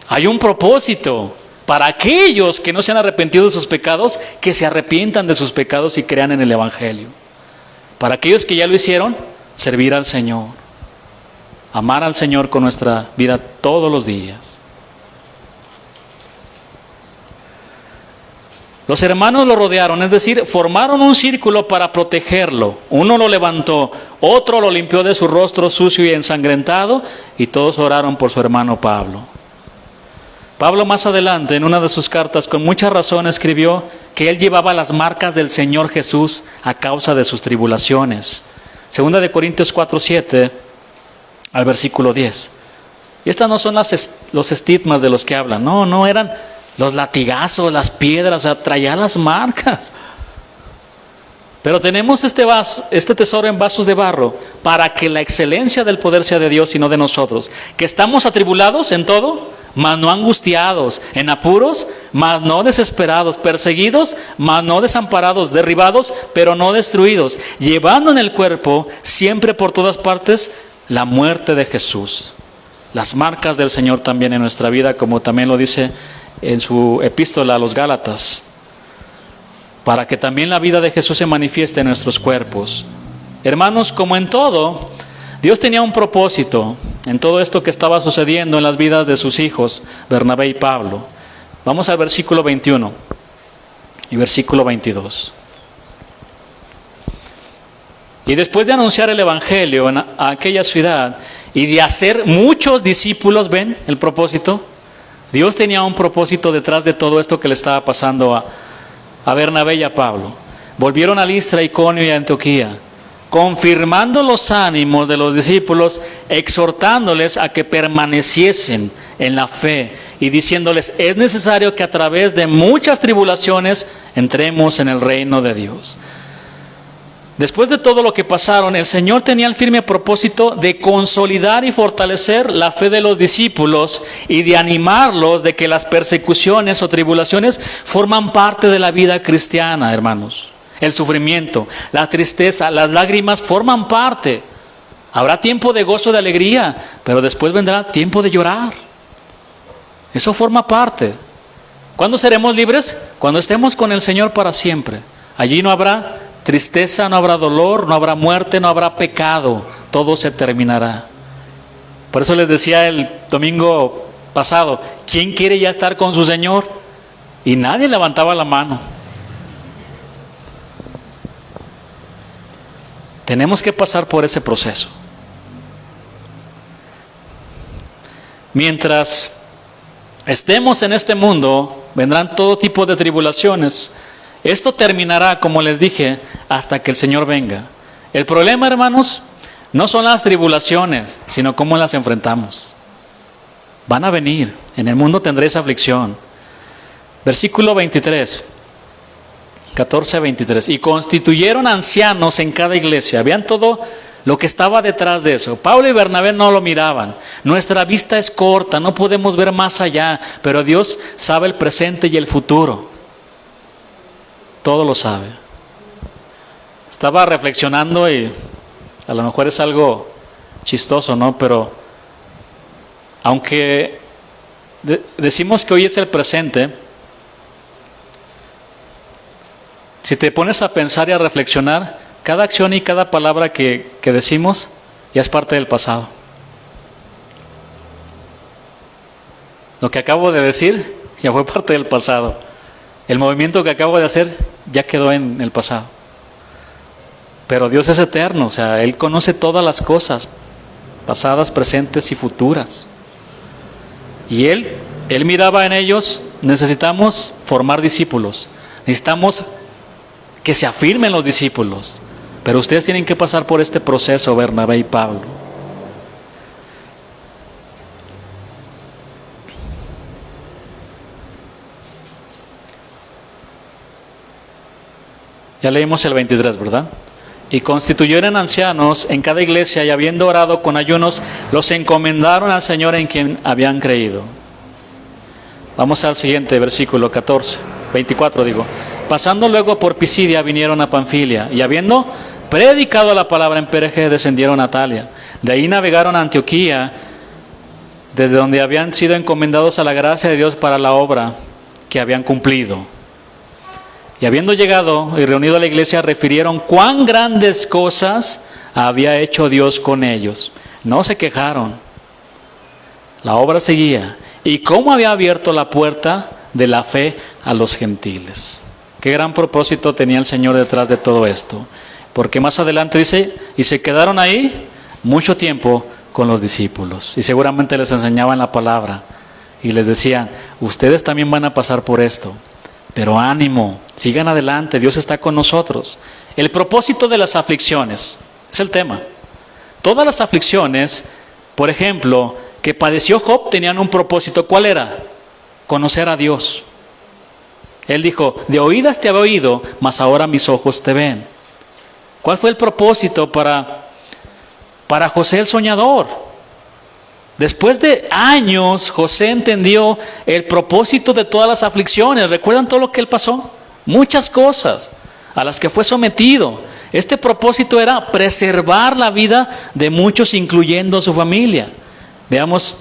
Hay un propósito. Para aquellos que no se han arrepentido de sus pecados, que se arrepientan de sus pecados y crean en el evangelio. Para aquellos que ya lo hicieron, servir al Señor. Amar al Señor con nuestra vida todos los días. Los hermanos lo rodearon, es decir, formaron un círculo para protegerlo. Uno lo levantó, otro lo limpió de su rostro sucio y ensangrentado, y todos oraron por su hermano Pablo. Pablo más adelante, en una de sus cartas, con mucha razón escribió que él llevaba las marcas del Señor Jesús a causa de sus tribulaciones. Segunda de Corintios 4:7 al versículo 10. Y estas no son los estigmas de los que hablan. No eran los latigazos, las piedras, o sea, traía las marcas. Pero tenemos este tesoro en vasos de barro para que la excelencia del poder sea de Dios y no de nosotros. Que estamos atribulados en todo, mas no angustiados, en apuros, mas no desesperados, perseguidos, mas no desamparados, derribados, pero no destruidos, llevando en el cuerpo siempre por todas partes la muerte de Jesús. Las marcas del Señor también en nuestra vida, como también lo dice en su epístola a los Gálatas, para que también la vida de Jesús se manifieste en nuestros cuerpos. Hermanos, como en todo, Dios tenía un propósito en todo esto que estaba sucediendo en las vidas de sus hijos, Bernabé y Pablo. Vamos al versículo 21 y versículo 22. Y después de anunciar el evangelio a aquella ciudad y de hacer muchos discípulos, ¿ven el propósito? Dios tenía un propósito detrás de todo esto que le estaba pasando a Bernabé y a Pablo. Volvieron a Listra, Iconio y a Antioquía, confirmando los ánimos de los discípulos, exhortándoles a que permaneciesen en la fe y diciéndoles: es necesario que a través de muchas tribulaciones entremos en el reino de Dios. Después de todo lo que pasaron, el Señor tenía el firme propósito de consolidar y fortalecer la fe de los discípulos y de animarlos de que las persecuciones o tribulaciones forman parte de la vida cristiana, hermanos. El sufrimiento, la tristeza, las lágrimas forman parte. Habrá tiempo de gozo, de alegría, pero después vendrá tiempo de llorar. Eso forma parte. ¿Cuándo seremos libres? Cuando estemos con el Señor para siempre. Allí no habrá tristeza, no habrá dolor, no habrá muerte, no habrá pecado. Todo se terminará. Por eso les decía el domingo pasado, ¿quién quiere ya estar con su Señor? Y nadie levantaba la mano. Tenemos que pasar por ese proceso. Mientras estemos en este mundo, vendrán todo tipo de tribulaciones. Esto terminará, como les dije, hasta que el Señor venga. El problema, hermanos, no son las tribulaciones, sino cómo las enfrentamos. Van a venir. En el mundo tendréis aflicción. Versículo 23. 14:23. Y constituyeron ancianos en cada iglesia. Vean todo lo que estaba detrás de eso. Pablo y Bernabé no lo miraban. Nuestra vista es corta, no podemos ver más allá, pero Dios sabe el presente y el futuro. Todo lo sabe. Estaba reflexionando y a lo mejor es algo chistoso, ¿no? Pero aunque decimos que hoy es el presente, si te pones a pensar y a reflexionar, cada acción y cada palabra que decimos ya es parte del pasado. Lo que acabo de decir ya fue parte del pasado. El movimiento que acabo de hacer ya quedó en el pasado. Pero Dios es eterno, o sea, Él conoce todas las cosas, pasadas, presentes y futuras. Y Él miraba en ellos. Necesitamos formar discípulos. Necesitamos que se afirmen los discípulos. Pero ustedes tienen que pasar por este proceso, Bernabé y Pablo. Ya leímos el 23, ¿verdad? Y constituyeron ancianos en cada iglesia, y habiendo orado con ayunos, los encomendaron al Señor en quien habían creído. Vamos al siguiente versículo, 24 digo. Pasando luego por Pisidia, vinieron a Panfilia, y habiendo predicado la palabra en Perge, descendieron a Atalia. De ahí navegaron a Antioquía, desde donde habían sido encomendados a la gracia de Dios para la obra que habían cumplido. Y habiendo llegado y reunido a la iglesia, refirieron cuán grandes cosas había hecho Dios con ellos. No se quejaron. La obra seguía. Y cómo había abierto la puerta de la fe a los gentiles. Qué gran propósito tenía el Señor detrás de todo esto. Porque más adelante dice, y se quedaron ahí mucho tiempo con los discípulos. Y seguramente les enseñaban la palabra. Y les decían, ustedes también van a pasar por esto. Pero ánimo, sigan adelante, Dios está con nosotros. El propósito de las aflicciones es el tema. Todas las aflicciones, por ejemplo, que padeció Job tenían un propósito. ¿Cuál era? Conocer a Dios. Él dijo, de oídas te había oído, mas ahora mis ojos te ven. ¿Cuál fue el propósito para José el soñador? Después de años, José entendió el propósito de todas las aflicciones. ¿Recuerdan todo lo que él pasó? Muchas cosas a las que fue sometido. Este propósito era preservar la vida de muchos, incluyendo a su familia. Veamos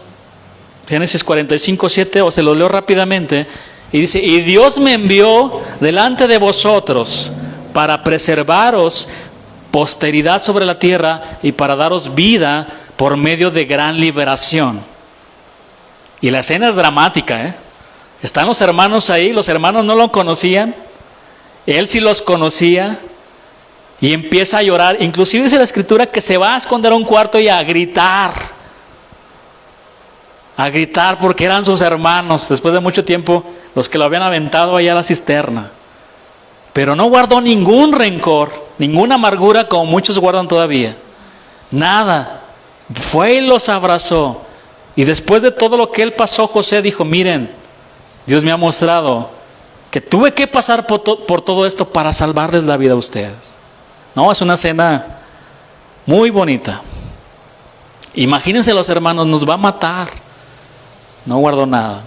Génesis 45:7, o se lo leo rápidamente. Y dice, y Dios me envió delante de vosotros para preservaros posteridad sobre la tierra y para daros vida por medio de gran liberación. Y la escena es dramática, Están los hermanos ahí, los hermanos no lo conocían, él sí los conocía, y empieza a llorar. Inclusive dice la escritura que se va a esconder a un cuarto y a gritar porque eran sus hermanos, después de mucho tiempo, los que lo habían aventado allá a la cisterna. Pero no guardó ningún rencor, ninguna amargura como muchos guardan todavía. Nada. Fue y los abrazó. Y después de todo lo que él pasó, José dijo, miren, Dios me ha mostrado que tuve que pasar por todo esto para salvarles la vida a ustedes. No, es una escena muy bonita. Imagínense los hermanos, nos va a matar. No guardó nada.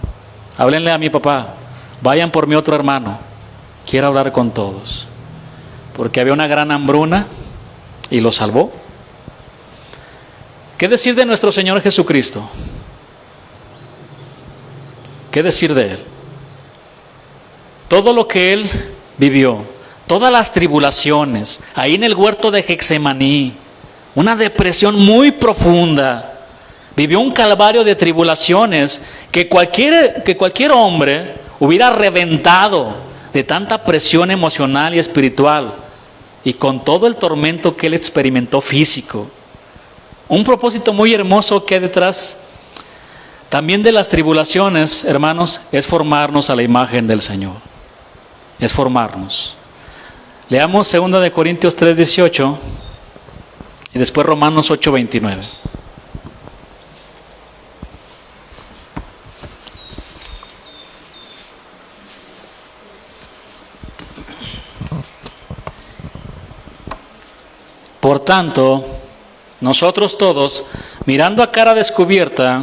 Háblenle a mi papá, vayan por mi otro hermano, quiero hablar con todos. Porque había una gran hambruna y lo salvó. ¿Qué decir de nuestro Señor Jesucristo? ¿Qué decir de Él? Todo lo que Él vivió, todas las tribulaciones, ahí en el huerto de Getsemaní, una depresión muy profunda, vivió un calvario de tribulaciones que cualquier hombre hubiera reventado de tanta presión emocional y espiritual, y con todo el tormento que él experimentó físico. Un propósito muy hermoso que hay detrás también de las tribulaciones, hermanos, es formarnos a la imagen del Señor. Es formarnos. Leamos 2 Corintios 3:18 y después Romanos 8:29. Por tanto, nosotros todos, mirando a cara descubierta,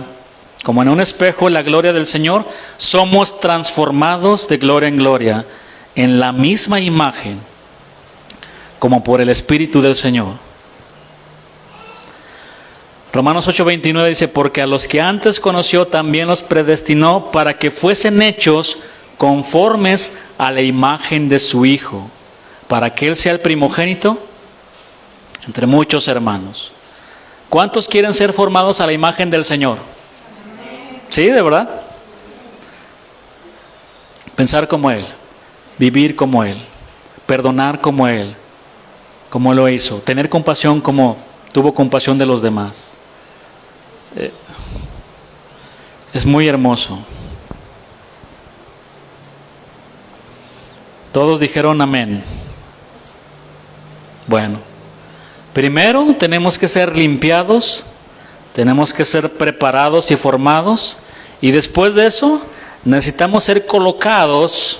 como en un espejo, la gloria del Señor, somos transformados de gloria en gloria, en la misma imagen, como por el Espíritu del Señor. Romanos 8:29 dice, porque a los que antes conoció también los predestinó para que fuesen hechos conformes a la imagen de su Hijo, para que Él sea el primogénito entre muchos hermanos. ¿Cuántos quieren ser formados a la imagen del Señor? ¿Sí, de verdad? Pensar como Él, vivir como Él, perdonar como Él, como lo hizo, tener compasión como tuvo compasión de los demás. Es muy hermoso. Todos dijeron amén. Bueno, primero tenemos que ser limpiados, tenemos que ser preparados y formados, y después de eso necesitamos ser colocados,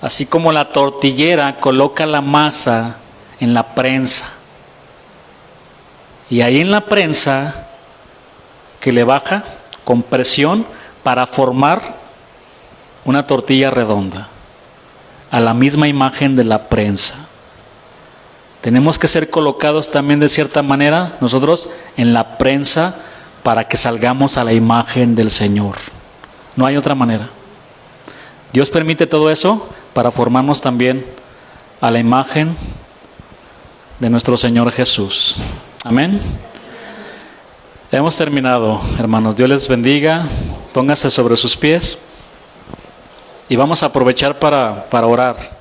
así como la tortillera coloca la masa en la prensa. Y ahí en la prensa que le baja con presión para formar una tortilla redonda, a la misma imagen de la prensa. Tenemos que ser colocados también de cierta manera nosotros en la prensa para que salgamos a la imagen del Señor. No hay otra manera. Dios permite todo eso para formarnos también a la imagen de nuestro Señor Jesús. Amén. Hemos terminado, hermanos. Dios les bendiga. Pónganse sobre sus pies y vamos a aprovechar para orar.